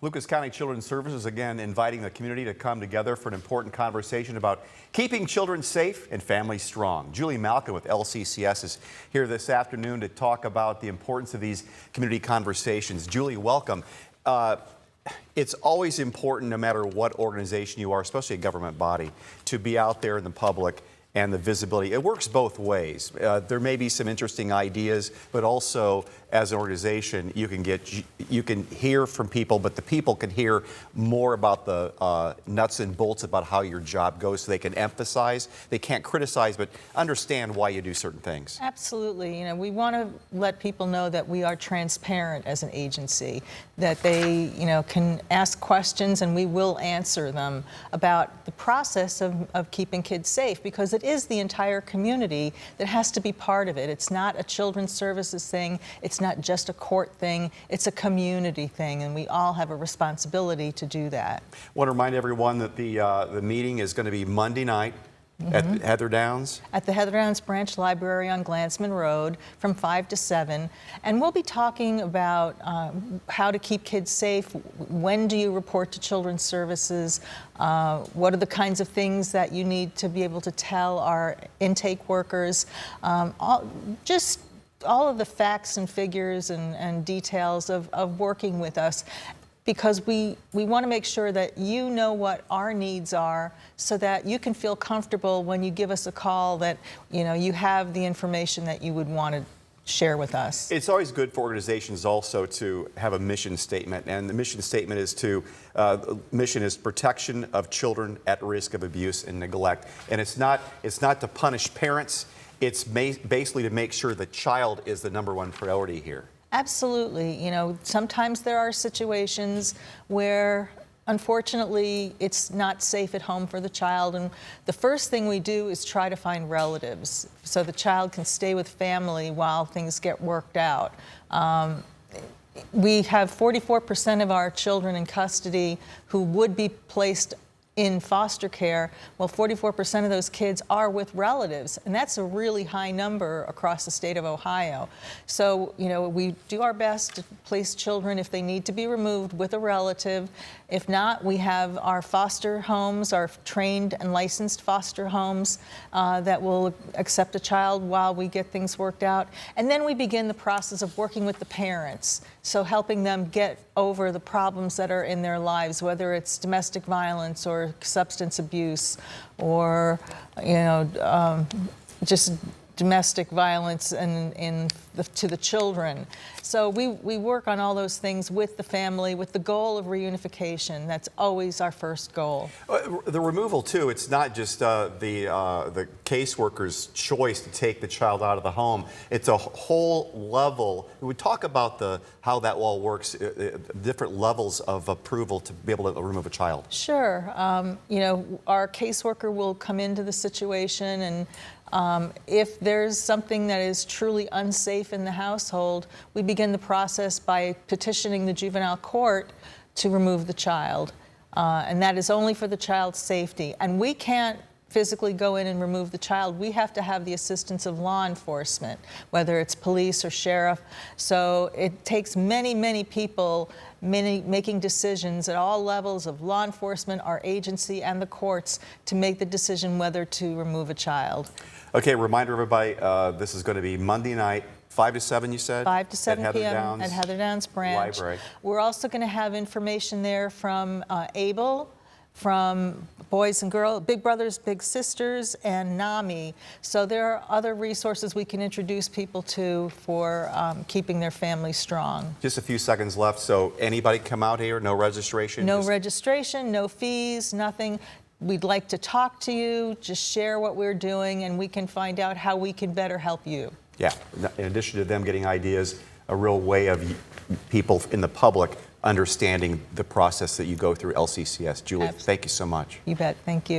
Lucas County Children's Services again inviting the community to come together for an important conversation about keeping children safe and families strong. Julie Malcolm with LCCS is here this afternoon to talk about the importance of these community conversations. Julie, welcome. It's always important, no matter what organization you are, especially a government body, to be out there in the public and the visibility. It works both ways. There may be some interesting ideas, but also as an organization, you can hear from people, but the people can hear more about the nuts and bolts about how your job goes, so they can emphasize. They can't criticize, but understand why you do certain things. Absolutely. You know, we want to let people know that we are transparent as an agency, that they, can ask questions and we will answer them about the process of keeping kids safe, because it is the entire community that has to be part of it. It's not a children's services thing. It's not just a court thing. It's a community thing, and we all have a responsibility to do that. I want to remind everyone that the meeting is going to be Monday night at Heather Downs? At the Heather Downs Branch Library on Glansman Road from 5 to 7. And we'll be talking about how to keep kids safe. When do you report to Children's Services? What are the kinds of things that you need to be able to tell our intake workers? All of the facts and figures and details of working with us, because we want to make sure that you know what our needs are, so that you can feel comfortable when you give us a call that you have the information that you would want to share with us. It's always good for organizations also to have a mission statement, and the mission statement is mission is protection of children at risk of abuse and neglect. And it's not to punish parents. It's basically to make sure the child is the #1 priority here. Absolutely. Sometimes there are situations where, unfortunately, it's not safe at home for the child, and the first thing we do is try to find relatives so the child can stay with family while things get worked out. We have 44% of our children in custody who would be placed in foster care. Well, 44% of those kids are with relatives, and that's a really high number across the state of Ohio. So, we do our best to place children, if they need to be removed, with a relative. If not, we have our foster homes, our trained and licensed foster homes that will accept a child while we get things worked out. And then we begin the process of working with the parents, so helping them get over the problems that are in their lives, whether it's domestic violence or substance abuse, or just domestic violence to the children. So we work on all those things with the family, with the goal of reunification. That's always our first goal. The removal too, it's not just the caseworker's choice to take the child out of the home. It's a whole level. We talk about how that all works, different levels of approval to be able to remove a child. Sure. Our caseworker will come into the situation, and if there's something that is truly unsafe in the household, we begin the process by petitioning the juvenile court to remove the child. And that is only for the child's safety. And we can't physically go in and remove the child. We have to have the assistance of law enforcement, whether it's police or sheriff. So it takes many, many people making decisions at all levels of law enforcement, our agency, and the courts to make the decision whether to remove a child. Okay, reminder everybody, this is going to be Monday night, 5 to 7, you said? 5 to 7 p.m. at Heather Downs Branch. Library. We're also going to have information there from ABLE, from Boys and Girls, Big Brothers Big Sisters, and NAMI. So there are other resources we can introduce people to for keeping their family strong. Just a few seconds left, so anybody come out here, no registration? No registration, no fees, nothing. We'd like to talk to you, just share what we're doing, and we can find out how we can better help you. Yeah, in addition to them getting ideas, a real way of people in the public understanding the process that you go through LCCS. Julie, Absolutely. Thank you so much. You bet. Thank you.